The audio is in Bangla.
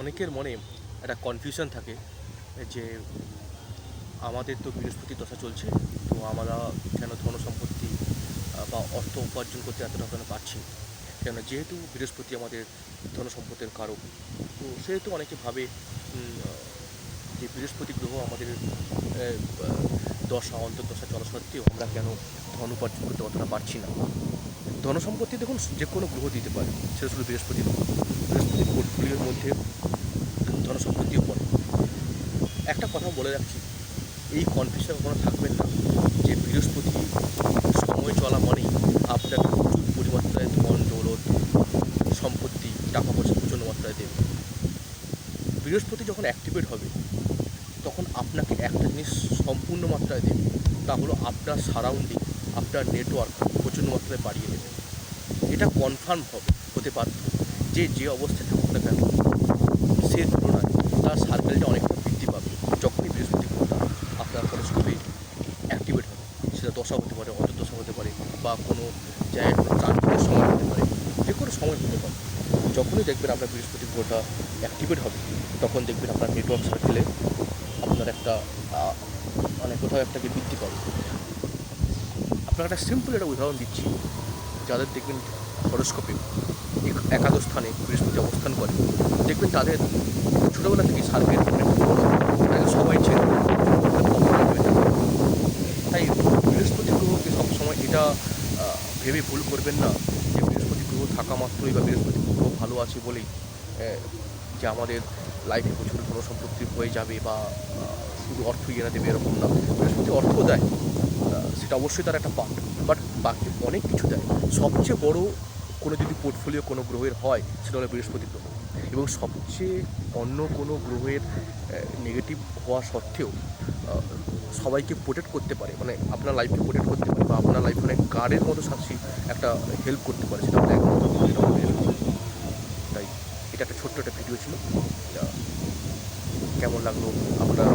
অনেকের মনে একটা কনফিউশন থাকে যে আমাদের তো বৃহস্পতির দশা চলছে, তো আমরা কেন ধন সম্পত্তি বা অর্থ উপার্জন করতে এতটা কেন পারছি না? কেন যেহেতু বৃহস্পতি আমাদের ধন সম্পদের কারক, তো সেহেতু অনেকে ভাবে যে বৃহস্পতি গ্রহ আমাদের দশা অন্তর্দশা চলা সত্ত্বেও আমরা কেন ধন উপার্জন করতে অতটা পারছি না। ধন সম্পত্তি দেখুন যে কোনো গ্রহ দিতে পারে, সেটা শুধু বৃহস্পতি নয়। বৃহস্পতির পোর্টফোলিওর মধ্যে ধন সম্পত্তিও পড়ে। একটা কথা বলে রাখছি, এই কনফিউশন কখনো থাকবেন না যে বৃহস্পতি সময় চলা মানেই আপনাকে প্রচুর পরিমাত্রায় ধন দৌলত সম্পত্তি টাকা পয়সা প্রচণ্ড মাত্রায় দেবে। বৃহস্পতি যখন অ্যাক্টিভেট হবে তখন আপনাকে একটা জিনিস সম্পূর্ণ মাত্রায় দেবে, তা হলো আপনার সারাউন্ডিং, আপনার নেটওয়ার্ক প্রচণ্ড মাত্রায় বাড়িয়ে দেবে। এটা কনফার্ম হতে বাধ্য যে যে অবস্থায় থাকুক না কেন সে তুলনায় তার সার্কেলটা অনেকটা বৃদ্ধি পাবে যখনই বৃহস্পতি গ্রহটা আপনার হরোস্কোপে অ্যাক্টিভেট হবে। সেটা দশা হতে পারে, অন্তর্দশা হতে পারে, বা কোনো জায়গায় কোনো ট্রানজিটের সময় হতে পারে, যে কোনো সময় হতে পারে। যখনই দেখবেন আপনার বৃহস্পতি গ্রহটা অ্যাক্টিভেট হবে তখন দেখবেন আপনার নেটওয়ার্ক সার্কেলে আপনার একটা মানে কোথাও একটাকে বৃদ্ধি পাবে। আপনার একটা সিম্পল একটা উদাহরণ দিচ্ছি, যাদের দেখবেন হরোস্কোপে একাদশ স্থানে বৃহস্পতি অবস্থান করে, দেখবেন তাদের ছোটোবেলা থেকে সার্কেল অনেক বড়, তাকে সবাই চেনে, তাই বৃহস্পতি গ্রহকে সবসময় এটা ভেবে ভুল করবেন না যে বৃহস্পতি গ্রহ থাকা মাত্রই বা বৃহস্পতি গ্রহ ভালো আছে বলেই যে আমাদের লাইফে প্রচুর ধন সম্পত্তি হয়ে যাবে বা শুধু অর্থই এনে দেবে, এরকম না। বৃহস্পতি অর্থ দেয়, সেটা অবশ্যই তার একটা পার্ট, বাট বাকি অনেক কিছু দেয়। সবচেয়ে বড় কোনো যদি পোর্টফোলিও কোনো গ্রহের হয় সেটা হলো বৃহস্পতি গ্রহ। এবং সবচেয়ে অন্য কোনো গ্রহের নেগেটিভ হওয়া সত্ত্বেও সবাইকে প্রোটেক্ট করতে পারে, মানে আপনার লাইফকে প্রোটেক্ট করতে পারে, বা আপনার লাইফে অনেক গার্ডের মতো সাথে একটা হেল্প করতে পারে, সেটা হলো একমাত্র বৃহস্পতি। তাই এটা একটা ছোট্ট একটা ভিডিও ছিল, কেমন লাগলো আপনারা